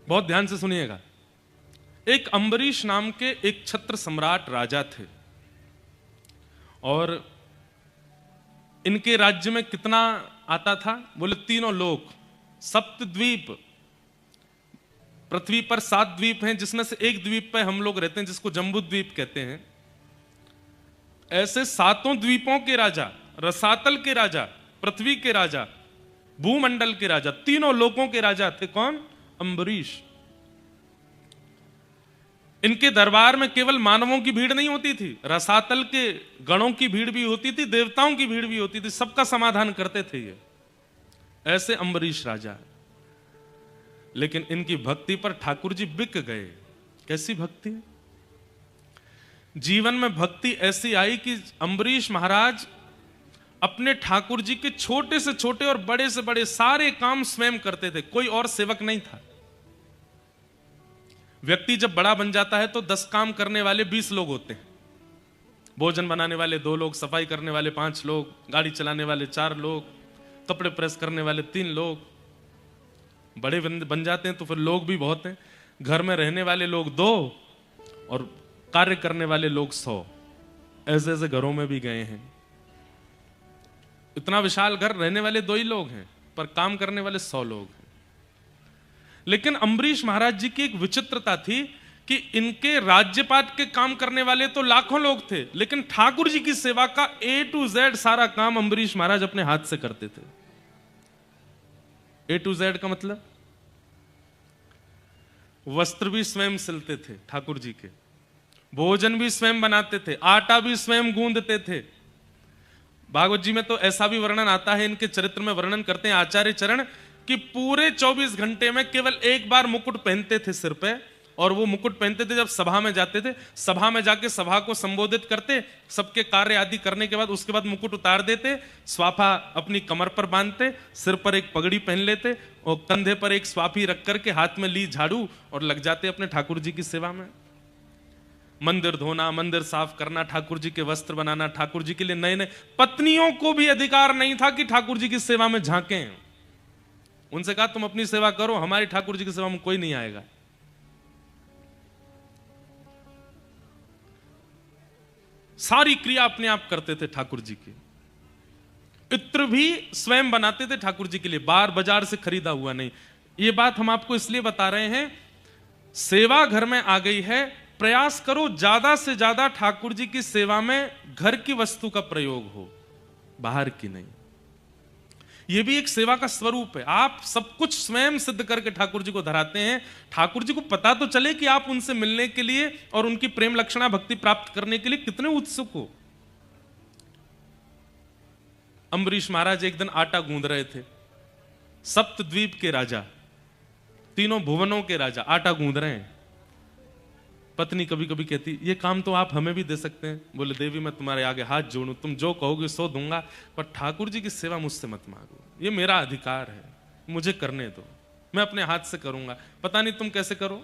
बहुत ध्यान से सुनिएगा। एक अम्बरीश नाम के एक छत्र सम्राट राजा थे, और इनके राज्य में कितना आता था? बोले तीनों लोक, सप्तद्वीप। पृथ्वी पर 7 द्वीप हैं, जिसमें से एक द्वीप पे हम लोग रहते हैं, जिसको जम्बू द्वीप कहते हैं। ऐसे 7 द्वीपों के राजा, रसातल के राजा, पृथ्वी के राजा, भूमंडल के राजा, तीनों लोकों के राजा थे। कौन? अम्बरीश। इनके दरबार में केवल मानवों की भीड़ नहीं होती थी, रसातल के गणों की भीड़ भी होती थी, देवताओं की भीड़ भी होती थी, सबका समाधान करते थे ये। ऐसे अम्बरीश राजा। लेकिन इनकी भक्ति पर ठाकुर जी बिक गए। कैसी भक्ति? जीवन में भक्ति ऐसी आई कि अम्बरीश महाराज अपने ठाकुर जी के छोटे से छोटे और बड़े से बड़े सारे काम स्वयं करते थे, कोई और सेवक नहीं था। व्यक्ति जब बड़ा बन जाता है तो 10 काम करने वाले 20 लोग होते हैं। भोजन बनाने वाले 2 लोग, सफाई करने वाले 5 लोग, गाड़ी चलाने वाले 4 लोग, कपड़े प्रेस करने वाले 3 लोग। बड़े बन जाते हैं तो फिर लोग भी बहुत हैं। घर में रहने वाले लोग 2 और कार्य करने वाले लोग 100। ऐसे ऐसे घरों में भी गए हैं। इतना विशाल घर, रहने वाले 2 ही लोग हैं, पर काम करने वाले 100 लोग हैं। लेकिन अम्बरीश महाराज जी की एक विचित्रता थी कि इनके राज्यपाट के काम करने वाले तो लाखों लोग थे, लेकिन ठाकुर जी की सेवा का A to Z सारा काम अम्बरीश महाराज अपने हाथ से करते थे। A to Z का मतलब, वस्त्र भी स्वयं सिलते थे ठाकुर जी के, भोजन भी स्वयं बनाते थे, आटा भी स्वयं गूंदते थे। भागवत जी में तो ऐसा भी वर्णन आता है, इनके चरित्र में वर्णन करते हैं आचार्य चरण, कि पूरे 24 घंटे में केवल एक बार मुकुट पहनते थे सिर पे, और वो मुकुट पहनते थे जब सभा में जाते थे। सभा में जाके सभा को संबोधित करते, सबके कार्य आदि करने के बाद उसके बाद मुकुट उतार देते, स्वाफा अपनी कमर पर बांधते, सिर पर एक पगड़ी पहन लेते, और कंधे पर एक स्वाफी रख करके हाथ में ली झाड़ू, और लग जाते अपने ठाकुर जी की सेवा में। मंदिर धोना, मंदिर साफ करना, ठाकुर जी के वस्त्र बनाना, ठाकुर जी के लिए नए नए। पत्नियों को भी अधिकार नहीं था कि ठाकुर जी की सेवा में झांकें। उनसे कहा तुम अपनी सेवा करो, हमारी ठाकुर जी की सेवा में कोई नहीं आएगा। सारी क्रिया अपने आप करते थे ठाकुर जी की। इत्र भी स्वयं बनाते थे ठाकुर जी के लिए, बाजार से खरीदा हुआ नहीं। ये बात हम आपको इसलिए बता रहे हैं, सेवा घर में आ गई है, प्रयास करो ज्यादा से ज्यादा ठाकुर जी की सेवा में घर की वस्तु का प्रयोग हो, बाहर की नहीं। यह भी एक सेवा का स्वरूप है। आप सब कुछ स्वयं सिद्ध करके ठाकुर जी को धराते हैं, ठाकुर जी को पता तो चले कि आप उनसे मिलने के लिए और उनकी प्रेम लक्षणा भक्ति प्राप्त करने के लिए कितने उत्सुक हो। अम्बरीश महाराज एक दिन आटा गूंद रहे थे, सप्तद्वीप के राजा, तीनों भुवनों के राजा आटा गूंद रहे हैं। पत्नी कभी कभी कहती, ये काम तो आप हमें भी दे सकते हैं। बोले देवी मैं तुम्हारे आगे हाथ जोड़ूं, तुम जो कहोगे सो दूंगा, पर ठाकुर जी की सेवा मुझसे मत मांगो, ये मेरा अधिकार है, मुझे करने दो, मैं अपने हाथ से करूंगा। पता नहीं तुम कैसे करो।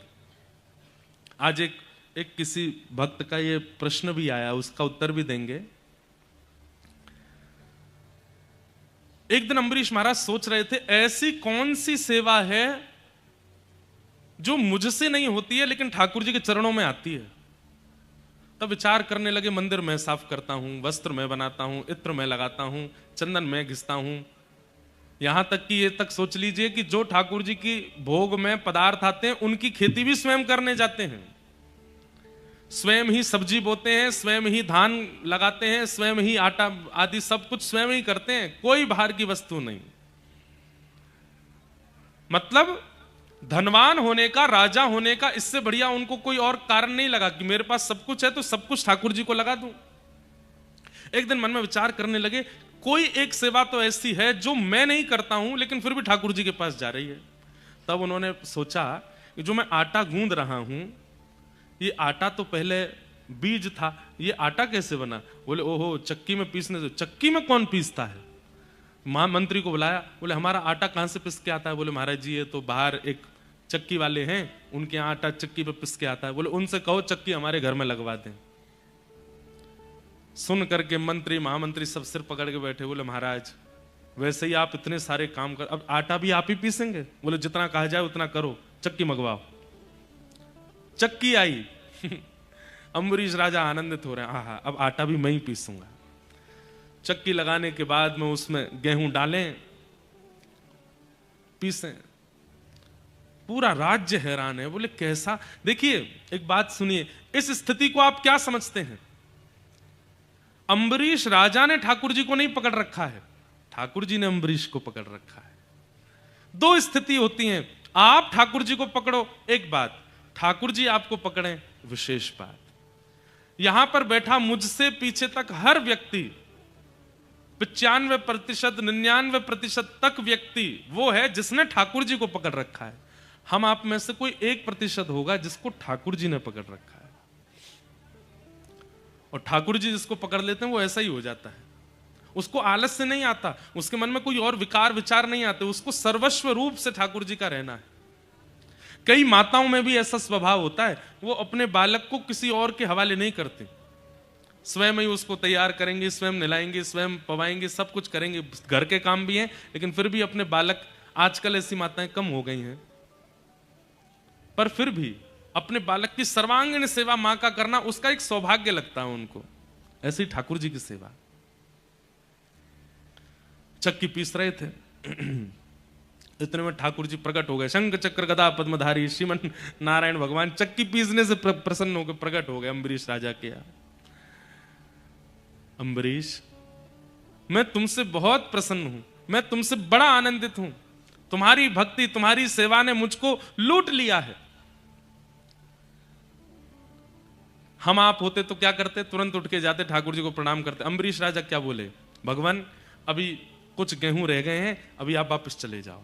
आज एक किसी भक्त का ये प्रश्न भी आया, उसका उत्तर भी देंगे। एक दिन अम्बरीश महाराज सोच रहे थे, ऐसी कौन सी सेवा है जो मुझसे नहीं होती है लेकिन ठाकुर जी के चरणों में आती है। तब विचार करने लगे, मंदिर में साफ करता हूं, वस्त्र में बनाता हूं, इत्र में लगाता हूं, चंदन में घिसता हूं, यहां तक कि ये तक सोच लीजिए कि जो ठाकुर जी की भोग में पदार्थ आते हैं उनकी खेती भी स्वयं करने जाते हैं, स्वयं ही सब्जी बोते हैं, स्वयं ही धान लगाते हैं, स्वयं ही आटा आदि सब कुछ स्वयं ही करते हैं, कोई बाहर की वस्तु नहीं। मतलब धनवान होने का, राजा होने का, इससे बढ़िया उनको कोई और कारण नहीं लगा कि मेरे पास सब कुछ है तो सब कुछ ठाकुर जी को लगा दूं। एक दिन मन में विचार करने लगे, कोई एक सेवा तो ऐसी है जो मैं नहीं करता हूं लेकिन फिर भी ठाकुर जी के पास जा रही है। तब उन्होंने सोचा कि जो मैं आटा गूंद रहा हूं, ये आटा तो पहले बीज था, ये आटा कैसे बना? बोले ओहो, चक्की में पीसने से। चक्की में कौन पीसता है? महामंत्री को बुलाया, बोले हमारा आटा कहां से पिस के आता है? बोले महाराज जी ये तो बाहर एक चक्की वाले हैं, उनके यहाँ आटा चक्की पे पिस के आता है। बोले उनसे कहो चक्की हमारे घर में लगवा दें। सुन करके मंत्री महामंत्री सब सिर पकड़ के बैठे। बोले महाराज वैसे ही आप इतने सारे काम कर, अब आटा भी आप ही पीसेंगे? बोले जितना कहा जाए उतना करो, चक्की मंगवाओ। चक्की आई। अम्बरीश राजा आनंदित हो रहे हैं, आहा अब आटा भी मैं ही पीसूंगा। चक्की लगाने के बाद में उसमें गेहूं डालें, पीसें। पूरा राज्य हैरान है, बोले कैसा। देखिए एक बात सुनिए, इस स्थिति को आप क्या समझते हैं? अम्बरीश राजा ने ठाकुर जी को नहीं पकड़ रखा है, ठाकुर जी ने अम्बरीश को पकड़ रखा है। दो स्थिति होती हैं, आप ठाकुर जी को पकड़ो एक बात, ठाकुर जी आपको पकड़ें विशेष बात। यहां पर बैठा मुझसे पीछे तक हर व्यक्ति 95%, 99% तक व्यक्ति वो है जिसने ठाकुर जी को पकड़ रखा है। हम आप में से कोई 1% होगा जिसको ठाकुर जी ने पकड़ रखा है। और ठाकुर जी जिसको पकड़ लेते हैं वो ऐसा ही हो जाता है, उसको आलस्य नहीं आता, उसके मन में कोई और विकार विचार नहीं आते, उसको सर्वस्व रूप से ठाकुर जी का रहना है। कई माताओं में भी ऐसा स्वभाव होता है, वो अपने बालक को किसी और के हवाले नहीं करती, स्वयं ही उसको तैयार करेंगे, स्वयं नहलाएंगे, स्वयं पवाएंगे, सब कुछ करेंगे, घर के काम भी हैं, लेकिन फिर भी अपने बालक, आजकल ऐसी माताएं कम हो गई हैं, पर फिर भी अपने बालक की सर्वांगीण सेवा मां का करना उसका एक सौभाग्य लगता है उनको। ऐसी ठाकुर जी की सेवा। चक्की पीस रहे थे, इतने में ठाकुर जी प्रकट हो गए, शंख चक्र गदा पद्मधारी श्रीमन नारायण भगवान चक्की पीसने से प्रसन्न होकर प्रकट हो गए अम्बरीश राजा के यहाँ। अम्बरीश, मैं तुमसे बहुत प्रसन्न हूं, मैं तुमसे बड़ा आनंदित हूं, तुम्हारी भक्ति तुम्हारी सेवा ने मुझको लूट लिया है। हम आप होते तो क्या करते? तुरंत उठ के जाते, ठाकुर जी को प्रणाम करते। अम्बरीश राजा क्या बोले? भगवान अभी कुछ गेहूं रह गए हैं, अभी आप वापस चले जाओ,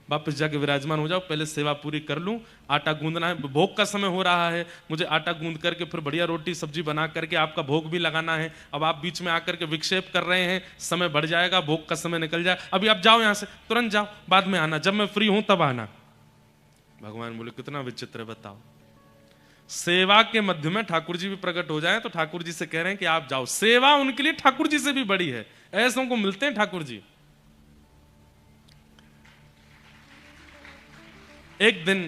वापस जाके विराजमान हो जाओ, पहले सेवा पूरी कर लूं, आटा गूंदना है, भोग का समय हो रहा है, मुझे आटा गूंद करके फिर बढ़िया रोटी सब्जी बना करके आपका भोग भी लगाना है। अब आप बीच में आकर के विक्षेप कर रहे हैं, समय बढ़ जाएगा, भोग का समय निकल जाए, अभी आप जाओ यहां से, तुरंत जाओ, बाद में आना, जब मैं फ्री हूं तब आना। भगवान बोले कितना विचित्र, बताओ। सेवा के मध्य में ठाकुर जी भी प्रकट हो जाए तो ठाकुर जी से कह रहे हैं कि आप जाओ, सेवा उनके लिए ठाकुर जी से भी बड़ी है। ऐसों को मिलते हैं ठाकुर जी। एक दिन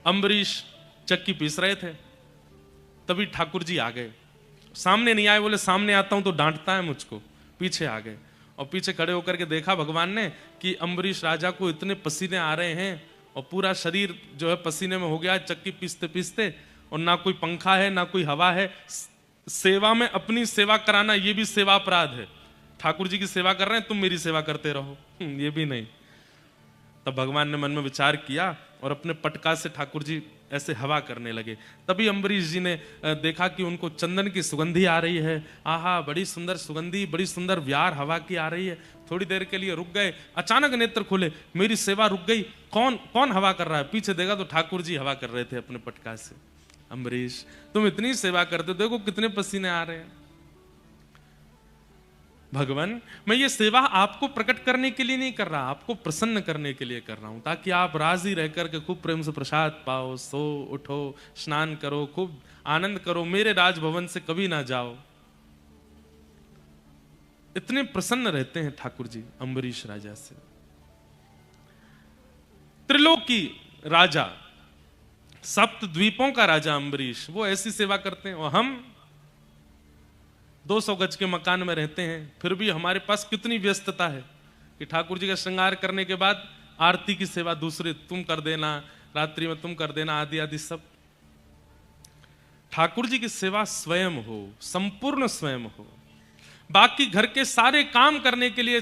अम्बरीश चक्की पीस रहे थे, तभी ठाकुर जी आ गए। सामने नहीं आए, बोले सामने आता हूं तो डांटता है मुझको, पीछे आ गए और पीछे खड़े होकर के देखा भगवान ने कि अम्बरीश राजा को इतने पसीने आ रहे हैं और पूरा शरीर जो है पसीने में हो गया चक्की पीसते पीसते, और ना कोई पंखा है ना कोई हवा है। सेवा में अपनी सेवा कराना ये भी सेवा अपराध है। ठाकुर जी की सेवा कर रहे हैं, तुम मेरी सेवा करते रहो, ये भी नहीं। तब भगवान ने मन में विचार किया और अपने पटका से ठाकुर जी ऐसे हवा करने लगे। तभी अम्बरीश जी ने देखा कि उनको चंदन की सुगंधी आ रही है। आहा, बड़ी सुंदर सुगंधी, बड़ी सुंदर व्यार हवा की आ रही है। थोड़ी देर के लिए रुक गए, अचानक नेत्र खोले, मेरी सेवा रुक गई, कौन कौन हवा कर रहा है? पीछे देखा तो ठाकुर जी हवा कर रहे थे अपने पटका से। अम्बरीश, तुम इतनी सेवा करते, देखो कितने पसीने आ रहे हैं। भगवान, मैं ये सेवा आपको प्रकट करने के लिए नहीं कर रहा, आपको प्रसन्न करने के लिए कर रहा हूं, ताकि आप राजी रह करके खूब प्रेम से प्रसाद पाओ, सो उठो, स्नान करो, खूब आनंद करो, मेरे राजभवन से कभी ना जाओ। इतने प्रसन्न रहते हैं ठाकुर जी अम्बरीश राजा से। त्रिलोकी राजा, सप्त द्वीपों का राजा अम्बरीश, वो ऐसी सेवा करते हैं, और हम 200 गज के मकान में रहते हैं, फिर भी हमारे पास कितनी व्यस्तता है कि ठाकुर जी का श्रृंगार करने के बाद आरती की सेवा दूसरे तुम कर देना, रात्रि में तुम कर देना, आदि आदि सब। ठाकुर जी की सेवा स्वयं हो, संपूर्ण स्वयं हो। बाकी घर के सारे काम करने के लिए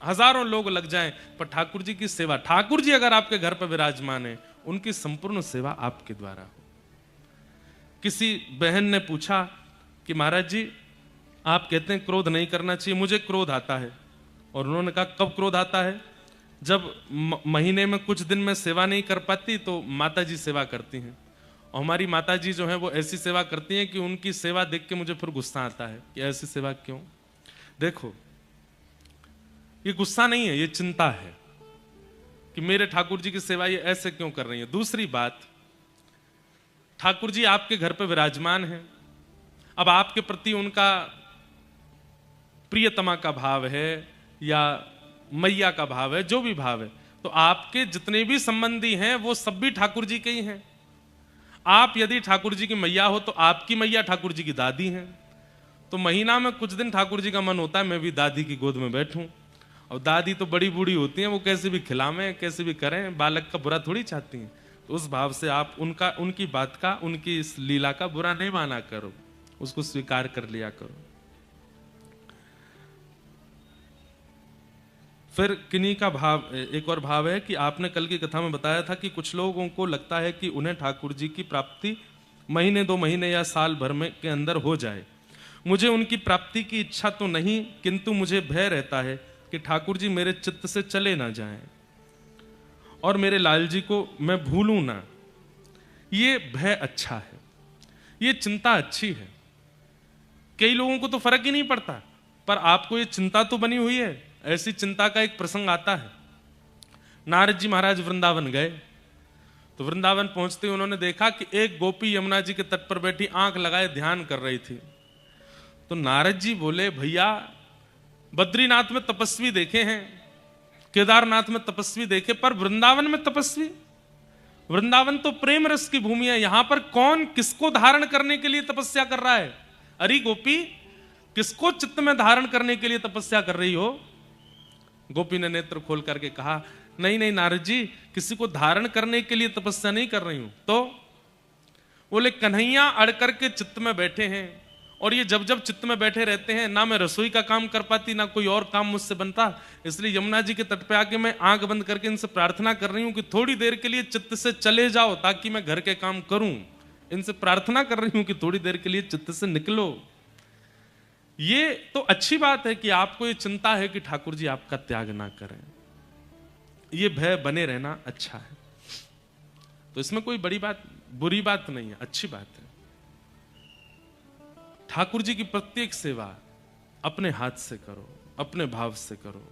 हजारों लोग लग जाएं, पर ठाकुर जी की सेवा, ठाकुर जी अगर आपके घर पर विराजमान है, उनकी संपूर्ण सेवा आपके द्वारा हो। किसी बहन ने पूछा कि महाराज जी, आप कहते हैं क्रोध नहीं करना चाहिए, मुझे क्रोध आता है। और उन्होंने कहा कब क्रोध आता है? जब महीने में कुछ दिन में सेवा नहीं कर पाती तो माता जी सेवा करती हैं, और हमारी माता जी जो है वो ऐसी सेवा करती हैं कि उनकी सेवा देख के मुझे फिर गुस्सा आता है कि ऐसी सेवा क्यों। देखो, ये गुस्सा नहीं है, ये चिंता है कि मेरे ठाकुर जी की सेवा ये ऐसे क्यों कर रही है। दूसरी बात, ठाकुर जी आपके घर पे विराजमान है, अब आपके प्रति उनका प्रियतमा का भाव है या मैया का भाव है, जो भी भाव है, तो आपके जितने भी संबंधी हैं वो सब भी ठाकुर जी के ही हैं। आप यदि ठाकुर जी की मैया हो तो आपकी मैया ठाकुर जी की दादी हैं। तो महीना में कुछ दिन ठाकुर जी का मन होता है मैं भी दादी की गोद में बैठूं। और दादी तो बड़ी बूढ़ी होती हैं, वो कैसे भी खिलावें कैसे भी करें, बालक का बुरा थोड़ी चाहती हैं। तो उस भाव से आप उनकी बात का, उनकी इस लीला का बुरा नहीं माना करो, उसको स्वीकार कर लिया करो। फिर किन्हीं का भाव, एक और भाव है कि आपने कल की कथा में बताया था कि कुछ लोगों को लगता है कि उन्हें ठाकुर जी की प्राप्ति महीने 2 महीने या साल भर में के अंदर हो जाए। मुझे उनकी प्राप्ति की इच्छा तो नहीं, किंतु मुझे भय रहता है कि ठाकुर जी मेरे चित्त से चले ना जाएं और मेरे लाल जी को मैं भूलूं ना। ये भय अच्छा है, ये चिंता अच्छी है। कई लोगों को तो फर्क ही नहीं पड़ता, पर आपको ये चिंता तो बनी हुई है। ऐसी चिंता का एक प्रसंग आता है। नारद जी महाराज वृंदावन गए, तो वृंदावन पहुंचते ही उन्होंने देखा कि एक गोपी यमुना जी के तट पर बैठी आंख लगाए ध्यान कर रही थी। तो नारद जी बोले, भैया बद्रीनाथ में तपस्वी देखे हैं, केदारनाथ में तपस्वी देखे, पर वृंदावन में तपस्वी? वृंदावन तो प्रेम रस की भूमि है, यहां पर कौन किसको धारण करने के लिए तपस्या कर रहा है? अरे गोपी, किसको चित्त में धारण करने के लिए तपस्या कर रही हो? गोपी ने नेत्र खोल करके कहा, नहीं नहीं नारद जी, किसी को धारण करने के लिए तपस्या नहीं कर रही हूं। तो बोले, कन्हैया अड़ करके चित्त में बैठे हैं, और ये जब जब चित्त में बैठे रहते हैं, ना मैं रसोई का काम कर पाती, ना कोई और काम मुझसे बनता। इसलिए यमुना जी के तट पे आके मैं आंख बंद करके इनसे प्रार्थना कर रही हूं कि थोड़ी देर के लिए चित्त से चले जाओ, ताकि मैं घर के काम करूं। इनसे प्रार्थना कर रही हूं कि थोड़ी देर के लिए चित्त से निकलो। ये तो अच्छी बात है कि आपको ये चिंता है कि ठाकुर जी आपका त्याग ना करें, ये भय बने रहना अच्छा है। तो इसमें कोई बड़ी बात, बुरी बात नहीं है, अच्छी बात है। ठाकुर जी की प्रत्येक सेवा अपने हाथ से करो, अपने भाव से करो,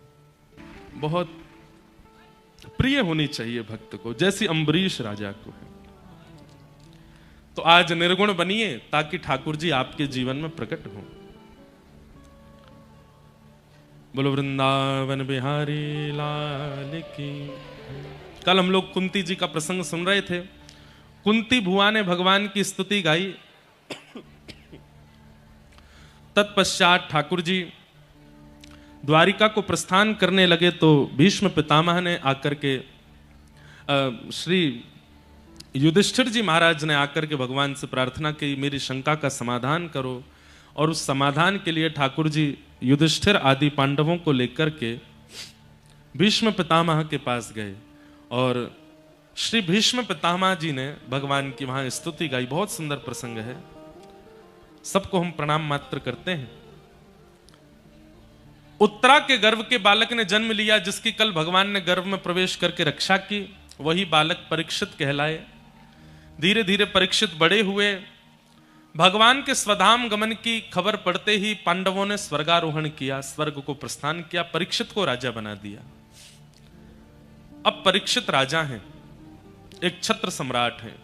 बहुत प्रिय होनी चाहिए भक्त को, जैसी अम्बरीश राजा को है। तो आज निर्गुण बनिए ताकि ठाकुर जी आपके जीवन में प्रकट हों। बोलो वृंदावन बिहारी लाल की। कल हम लोग कुंती जी का प्रसंग सुन रहे थे। कुंती भुआ ने भगवान की स्तुति गाई। तत्पश्चात ठाकुर जी द्वारिका को प्रस्थान करने लगे तो भीष्म पितामह ने आकर के श्री युधिष्ठिर जी महाराज ने आकर के भगवान से प्रार्थना की, मेरी शंका का समाधान करो। और उस समाधान के लिए ठाकुर जी युधिष्ठिर आदि पांडवों को लेकर के भीष्म पितामह के पास गए, और श्री भीष्म पितामह जी ने भगवान की वहां स्तुति गाई। बहुत सुंदर प्रसंग है, सबको हम प्रणाम मात्र करते हैं। उत्तरा के गर्भ के बालक ने जन्म लिया, जिसकी कल भगवान ने गर्भ में प्रवेश करके रक्षा की, वही बालक परीक्षित कहलाए। धीरे धीरे परीक्षित बड़े हुए। भगवान के स्वधाम गमन की खबर पड़ते ही पांडवों ने स्वर्गारोहण किया, स्वर्ग को प्रस्थान किया, परीक्षित को राजा बना दिया। अब परीक्षित राजा हैं, एक छत्र सम्राट हैं।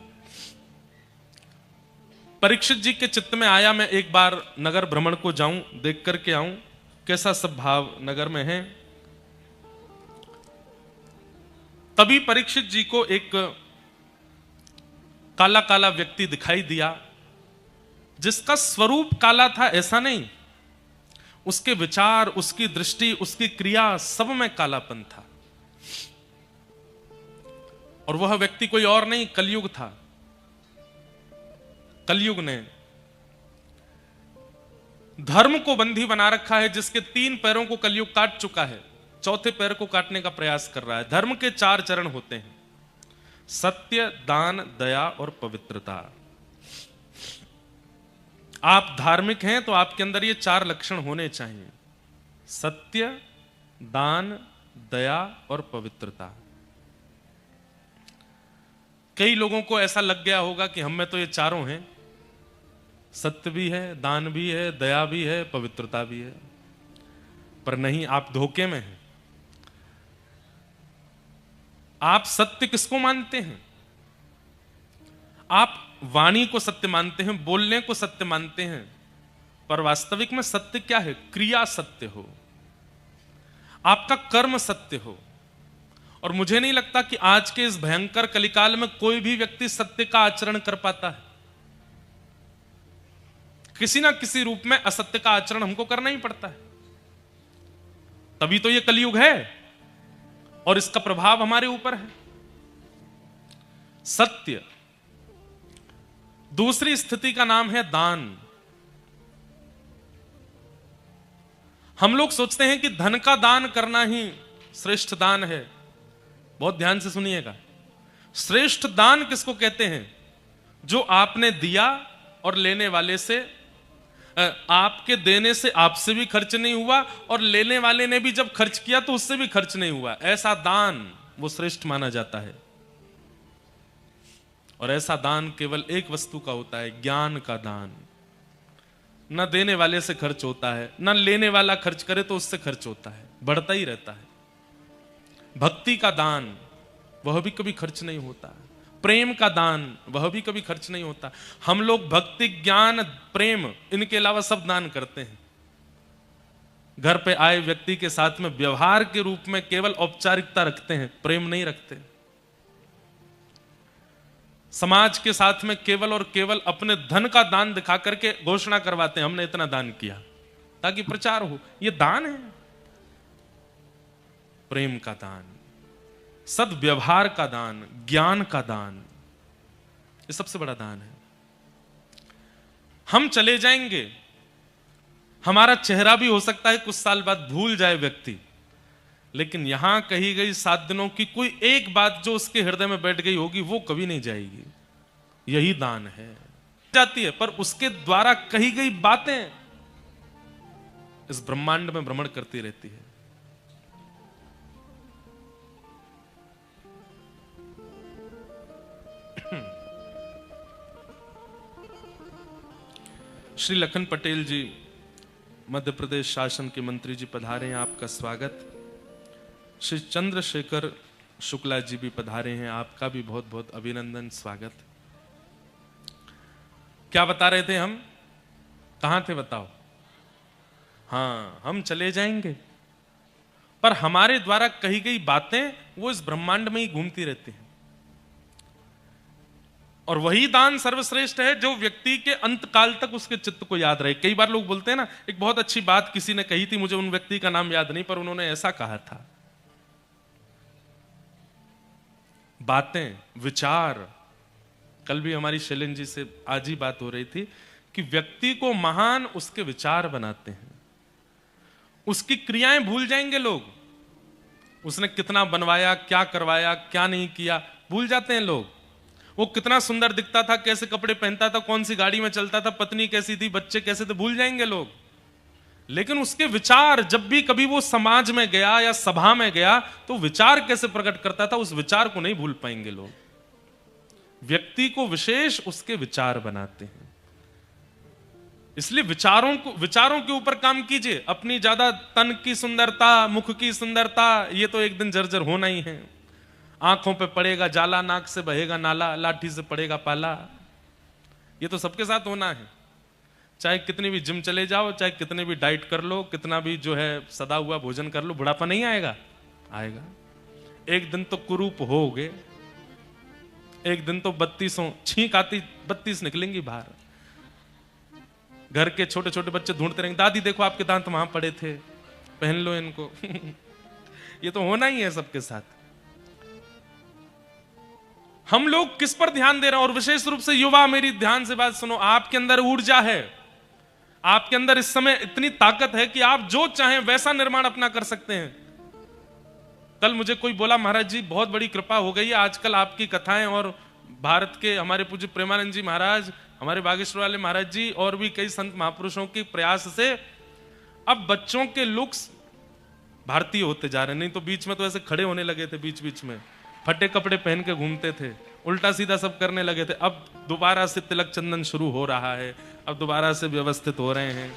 परीक्षित जी के चित्त में आया, मैं एक बार नगर भ्रमण को जाऊं, देख करके आऊं कैसा सब भाव नगर में है। तभी परीक्षित जी को एक काला काला व्यक्ति दिखाई दिया, जिसका स्वरूप काला था ऐसा नहीं, उसके विचार, उसकी दृष्टि, उसकी क्रिया सब में कालापन था। और वह व्यक्ति कोई और नहीं, कलयुग था। कलयुग ने धर्म को बंधी बना रखा है, जिसके 3 पैरों को कलयुग काट चुका है, चौथे पैर को काटने का प्रयास कर रहा है। धर्म के 4 चरण होते हैं, सत्य, दान, दया और पवित्रता। आप धार्मिक हैं तो आपके अंदर ये 4 लक्षण होने चाहिए, सत्य, दान, दया और पवित्रता। कई लोगों को ऐसा लग गया होगा कि हम में तो ये चारों हैं, सत्य भी है, दान भी है, दया भी है, पवित्रता भी है। पर नहीं, आप धोखे में हैं। आप सत्य किसको मानते हैं? आप वाणी को सत्य मानते हैं, बोलने को सत्य मानते हैं, पर वास्तविक में सत्य क्या है? क्रिया सत्य हो, आपका कर्म सत्य हो। और मुझे नहीं लगता कि आज के इस भयंकर कलिकाल में कोई भी व्यक्ति सत्य का आचरण कर पाता है। किसी ना किसी रूप में असत्य का आचरण हमको करना ही पड़ता है, तभी तो ये कलयुग है और इसका प्रभाव हमारे ऊपर है। सत्य। दूसरी स्थिति का नाम है दान। हम लोग सोचते हैं कि धन का दान करना ही श्रेष्ठ दान है। बहुत ध्यान से सुनिएगा, श्रेष्ठ दान किसको कहते हैं? जो आपने दिया और लेने वाले से, आपके देने से आपसे भी खर्च नहीं हुआ और लेने वाले ने भी जब खर्च किया तो उससे भी खर्च नहीं हुआ, ऐसा दान वो श्रेष्ठ माना जाता है। और ऐसा दान केवल एक वस्तु का होता है, ज्ञान का दान। न देने वाले से खर्च होता है, न लेने वाला खर्च करे तो उससे खर्च होता है, बढ़ता ही रहता है। भक्ति का दान, वह भी कभी खर्च नहीं होता। प्रेम का दान, वह भी कभी खर्च नहीं होता। हम लोग भक्ति, ज्ञान, प्रेम, इनके अलावा सब दान करते हैं। घर पे आए व्यक्ति के साथ में व्यवहार के रूप में केवल औपचारिकता रखते हैं, प्रेम नहीं रखते। समाज के साथ में केवल और केवल अपने धन का दान दिखा करके घोषणा करवाते हैं हमने इतना दान किया, ताकि प्रचार हो। यह दान है। प्रेम का दान, सद्व्यवहार का दान, ज्ञान का दान, ये सबसे बड़ा दान है। हम चले जाएंगे, हमारा चेहरा भी हो सकता है कुछ साल बाद भूल जाए व्यक्ति, लेकिन यहां कही गई 7 दिनों की कोई एक बात जो उसके हृदय में बैठ गई होगी वो कभी नहीं जाएगी। यही दान है। जाती है, पर उसके द्वारा कही गई बातें इस ब्रह्मांड में भ्रमण करती रहती है। श्री लखन पटेल जी, मध्य प्रदेश शासन के मंत्री जी पधारे हैं, आपका स्वागत। श्री चंद्रशेखर शुक्ला जी भी पधारे हैं, आपका भी बहुत बहुत अभिनंदन, स्वागत। क्या बता रहे थे हम? कहां थे बताओ? हाँ, हम चले जाएंगे, पर हमारे द्वारा कही गई बातें वो इस ब्रह्मांड में ही घूमती रहती हैं। और वही दान सर्वश्रेष्ठ है जो व्यक्ति के अंत काल तक उसके चित्त को याद रहे। कई बार लोग बोलते हैं ना, एक बहुत अच्छी बात किसी ने कही थी, मुझे उन व्यक्ति का नाम याद नहीं, पर उन्होंने ऐसा कहा था, बातें, विचार। कल भी हमारी शैलेन जी से आज ही बात हो रही थी कि व्यक्ति को महान उसके विचार बनाते हैं, उसकी क्रियाएं भूल जाएंगे लोग। उसने कितना बनवाया, क्या करवाया, क्या नहीं किया, भूल जाते हैं लोग। वो कितना सुंदर दिखता था, कैसे कपड़े पहनता था, कौन सी गाड़ी में चलता था, पत्नी कैसी थी, बच्चे कैसे थे, भूल जाएंगे लोग। लेकिन उसके विचार, जब भी कभी वो समाज में गया या सभा में गया तो विचार कैसे प्रकट करता था, उस विचार को नहीं भूल पाएंगे लोग। व्यक्ति को विशेष उसके विचार बनाते हैं। इसलिए विचारों के ऊपर काम कीजिए। अपनी ज्यादा तन की सुंदरता, मुख की सुंदरता, ये तो एक दिन जर्जर होना ही है। आंखों पे पड़ेगा जाला, नाक से बहेगा नाला, लाठी से पड़ेगा पाला, ये तो सबके साथ होना है। चाहे कितनी भी जिम चले जाओ, चाहे कितने भी डाइट कर लो, कितना भी जो है सदा हुआ भोजन कर लो, बुढ़ापा नहीं आएगा? आएगा। एक दिन तो कुरूप होगे, एक दिन तो 32 छींक आती 32 निकलेंगी बाहर। घर के छोटे छोटे बच्चे ढूंढते रहेंगे, दादी देखो आपके दांत वहां पड़े थे, पहन लो इनको। ये तो होना ही है सबके साथ। हम लोग किस पर ध्यान दे रहे हैं? और विशेष रूप से युवा, मेरी ध्यान से बात सुनो। आपके अंदर ऊर्जा है, आपके अंदर इस समय इतनी ताकत है कि आप जो चाहें वैसा निर्माण अपना कर सकते हैं। कल मुझे कोई बोला, महाराज जी बहुत बड़ी कृपा हो गई है आजकल आपकी कथाएं, और भारत के हमारे पूज्य प्रेमानंद जी महाराज, हमारे बागेश्वर वाले महाराज जी और भी कई संत महापुरुषों के प्रयास से अब बच्चों के लुक्स भारतीय होते जा रहे हैं। नहीं तो बीच में तो ऐसे खड़े होने लगे थे, बीच बीच में फटे कपड़े पहन के घूमते थे, उल्टा सीधा सब करने लगे थे। अब दोबारा से तिलक चंदन शुरू हो रहा है, अब दोबारा से व्यवस्थित हो रहे हैं।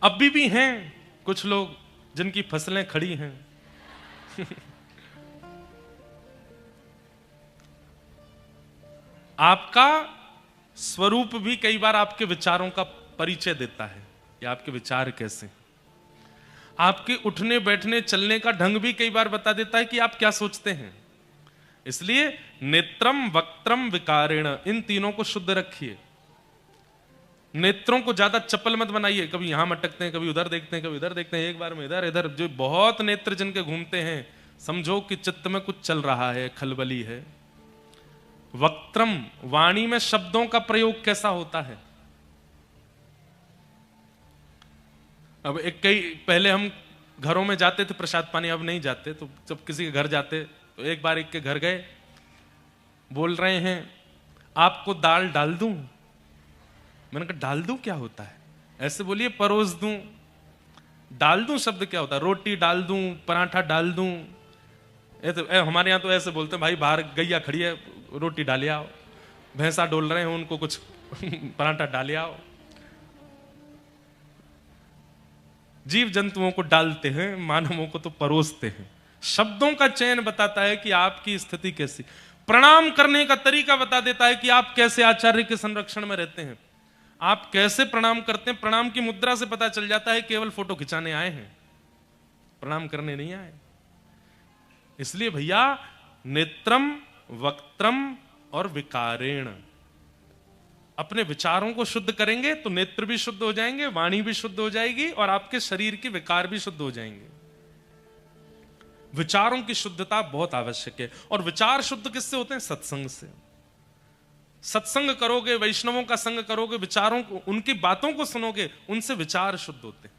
अभी भी हैं कुछ लोग जिनकी फसलें खड़ी हैं। आपका स्वरूप भी कई बार आपके विचारों का परिचय देता है, या आपके विचार कैसे। आपके उठने बैठने चलने का ढंग भी कई बार बता देता है कि आप क्या सोचते हैं। इसलिए नेत्रम वक्त्रम विकारेण, इन तीनों को शुद्ध रखिए। नेत्रों को ज्यादा चपल मत बनाइए, कभी यहां मटकते हैं, कभी उधर देखते हैं, कभी उधर देखते हैं, एक बार में इधर इधर। जो बहुत नेत्र जिनके घूमते हैं, समझो कि चित्त में कुछ चल रहा है, खलबली है। वक्त्रम, वाणी में शब्दों का प्रयोग कैसा होता है। अब एक कई पहले हम घरों में जाते थे प्रसाद पानी, अब नहीं जाते। तो जब किसी के घर जाते तो एक बार एक के घर गए, बोल रहे हैं आपको दाल डाल दूं। मैंने कहा डाल दूं क्या होता है, ऐसे बोलिए परोस दूं। डाल दूं शब्द क्या होता है, रोटी डाल दूं, पराठा डाल दूं। हमारे यहां तो ऐसे बोलते हैं भाई बाहर गैया खड़ी है, रोटी डाले आओ। भैंसा डोल रहे हैं, उनको कुछ पराठा डाले आओ। जीव जंतुओं को डालते हैं, मानवों को तो परोसते हैं। शब्दों का चयन बताता है कि आपकी स्थिति कैसी। प्रणाम करने का तरीका बता देता है कि आप कैसे आचार्य के संरक्षण में रहते हैं, आप कैसे प्रणाम करते हैं। प्रणाम की मुद्रा से पता चल जाता है केवल फोटो खिंचाने आए हैं, प्रणाम करने नहीं आए। इसलिए भैया नेत्रम वक्त्रम और विकारेण, अपने विचारों को शुद्ध करेंगे तो नेत्र भी शुद्ध हो जाएंगे, वाणी भी शुद्ध हो जाएगी और आपके शरीर के विकार भी शुद्ध हो जाएंगे। विचारों की शुद्धता बहुत आवश्यक है। और विचार शुद्ध किससे होते हैं, सत्संग से। सत्संग करोगे, वैष्णवों का संग करोगे, विचारों को, उनकी बातों को सुनोगे, उनसे विचार शुद्ध होते हैं।